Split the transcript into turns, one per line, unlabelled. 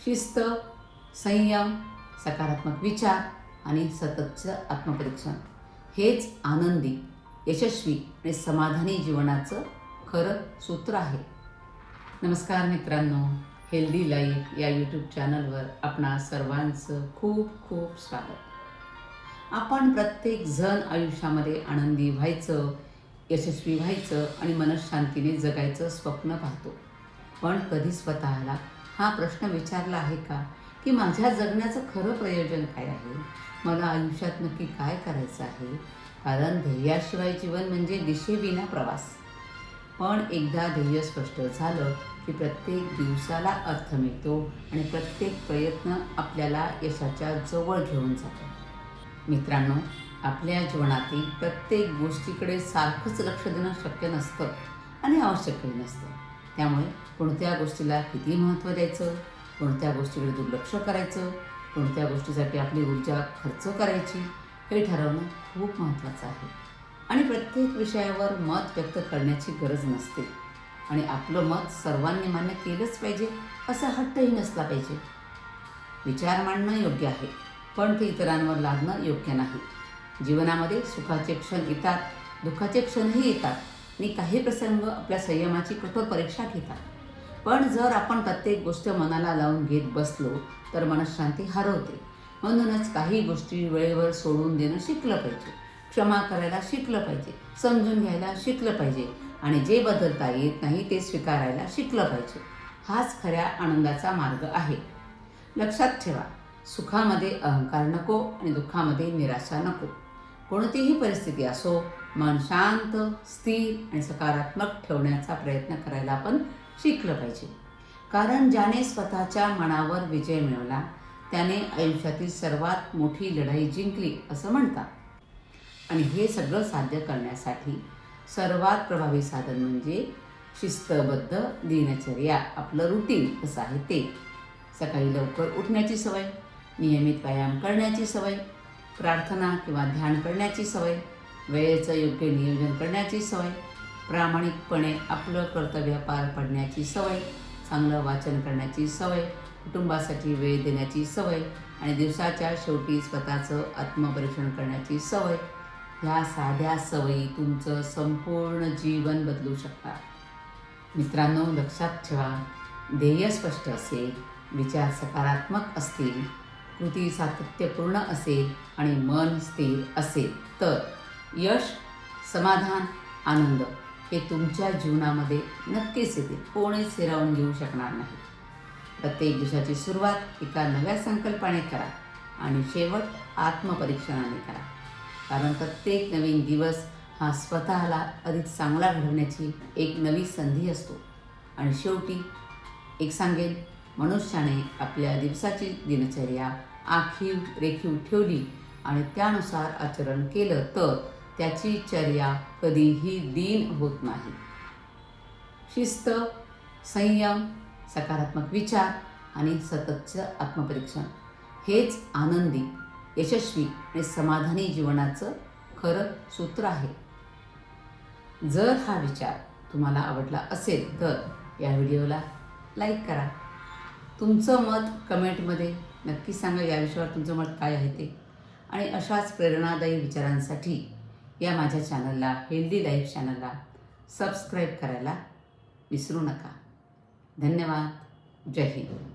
शिस्त, संयम, सकारात्मक विचार आणि सततचं आत्मपरीक्षण हेच आनंदी, यशस्वी आणि समाधानी जीवनाचं खरं सूत्र आहे. नमस्कार मित्रांनो, हेल्दी लाईफ या यूट्यूब चॅनलवर आपणा सर्वांचं खूप खूप स्वागत. आपण प्रत्येक जण आयुष्यामध्ये आनंदी व्हायचं, यशस्वी व्हायचं आणि मनःशांतीने जगायचं स्वप्न पाहतो. पण कधी स्वतःला हा प्रश्न विचारला आहे का की माझ्या जगण्याचं खरं प्रयोजन काय आहे? मला आयुष्यात नक्की काय करायचं आहे? कारण ध्येयाशिवाय जीवन म्हणजे दिशेविना प्रवास. पण एकदा ध्येय स्पष्ट झालं की प्रत्येक दिवसाला अर्थ मिळतो आणि प्रत्येक प्रयत्न आपल्याला यशाच्या जवळ घेऊन जातो. मित्रांनो, आपल्या जीवनातील प्रत्येक गोष्टीकडे सारखंच लक्ष देणं शक्य नसतं आणि आवश्यकही नसतं. त्यामुळे कोणत्या गोष्टीला किती महत्त्व द्यायचं, कोणत्या गोष्टीकडे दुर्लक्ष करायचं, कोणत्या गोष्टीसाठी आपली ऊर्जा खर्च करायची हे ठरवणं खूप महत्त्वाचं आहे. आणि प्रत्येक विषयावर मत व्यक्त करण्याची गरज नसते आणि आपलं मत सर्वांनी मान्य केलंच पाहिजे असा हट्टही नसला पाहिजे. विचार मांडणं योग्य आहे, पण ते इतरांवर लादणं योग्य नाही. जीवनामध्ये सुखाचे क्षण येतात, दुःखाचे क्षणही येतात आणि काही प्रसंग आपल्या संयमाची कठोर परीक्षा घेतात. पण जर आपण प्रत्येक गोष्ट मनाला लावून घेत बसलो तर मनःशांती हरवते. म्हणूनच काही गोष्टी वेळेवर सोडून देणं शिकलं पाहिजे, क्षमा करायला शिकलं पाहिजे, समजून घ्यायला शिकलं पाहिजे आणि जे बदलता येत नाही ते स्वीकारायला शिकलं पाहिजे. हाच खऱ्या आनंदाचा मार्ग आहे. लक्षात ठेवा, सुखामध्ये अहंकार नको आणि दुःखामध्ये निराशा नको. कोणतीही परिस्थिती असो, मन शांत, स्थिर आणि सकारात्मक ठेवण्याचा प्रयत्न करायला आपण शिकलं पाहिजे. कारण ज्याने स्वतःच्या मनावर विजय मिळवला त्याने आयुष्यातील सर्वात मोठी लढाई जिंकली असं म्हणतात. आणि हे सगळं साध्य करण्यासाठी सर्वात प्रभावी साधन म्हणजे शिस्तबद्ध दिनचर्या. आपलं रुटीन कसं आहे ते. सकाळी लवकर उठण्याची सवय, नियमित व्यायाम करण्याची सवय, प्रार्थना किंवा ध्यान करण्याची सवय, वेळेचं योग्य नियोजन करण्याची सवय, प्रामाणिकपणे आपलं कर्तव्य पार पाडण्याची सवय, चांगलं वाचन करण्याची सवय, कुटुंबासाठी वेळ देण्याची सवय आणि दिवसाच्या शेवटी स्वतःचं आत्मपरीक्षण करण्याची सवय. ह्या साध्या सवयी तुमचं संपूर्ण जीवन बदलू शकतात. मित्रांनो, लक्षात ठेवा, ध्येय स्पष्ट असेल, विचार सकारात्मक असतील, कृती सातत्यपूर्ण असेल आणि मन स्थिर असेल तर यश, समाधान, आनंद हे तुमच्या जीवनामध्ये नक्कीच येतील. कोणीच हिरावून घेऊ शकणार नाही. प्रत्येक दिवसाची सुरुवात एका नव्या संकल्पाने करा आणि शेवट आत्मपरीक्षणाने करा. कारण प्रत्येक नवीन दिवस हा स्वतःला अधिक चांगला घडवण्याची एक नवी संधी असतो. आणि शेवटी एक सांगेन, मनुष्याने आपल्या दिवसाची दिनचर्या आखीव रेखीव ठेवली आणि त्यानुसार आचरण केलं तर त्याची चर्या कधीही दीन होत नाही. शिस्त, संयम, सकारात्मक विचार आणि सततचं आत्मपरीक्षण हेच आनंदी, यशस्वी आणि समाधानी जीवनाचं खरं सूत्र आहे. जर हा विचार तुम्हाला आवडला असेल तर या व्हिडिओला लाईक करा. तुमचं मत कमेंटमध्ये नक्की सांगा, या विषयावर तुमचं मत काय आहे ते. आणि अशाच प्रेरणादायी विचारांसाठी या माझ्या चॅनलला, हेल्दी लाईफ चॅनलला सबस्क्राईब करायला विसरू नका. धन्यवाद. जय हिंद.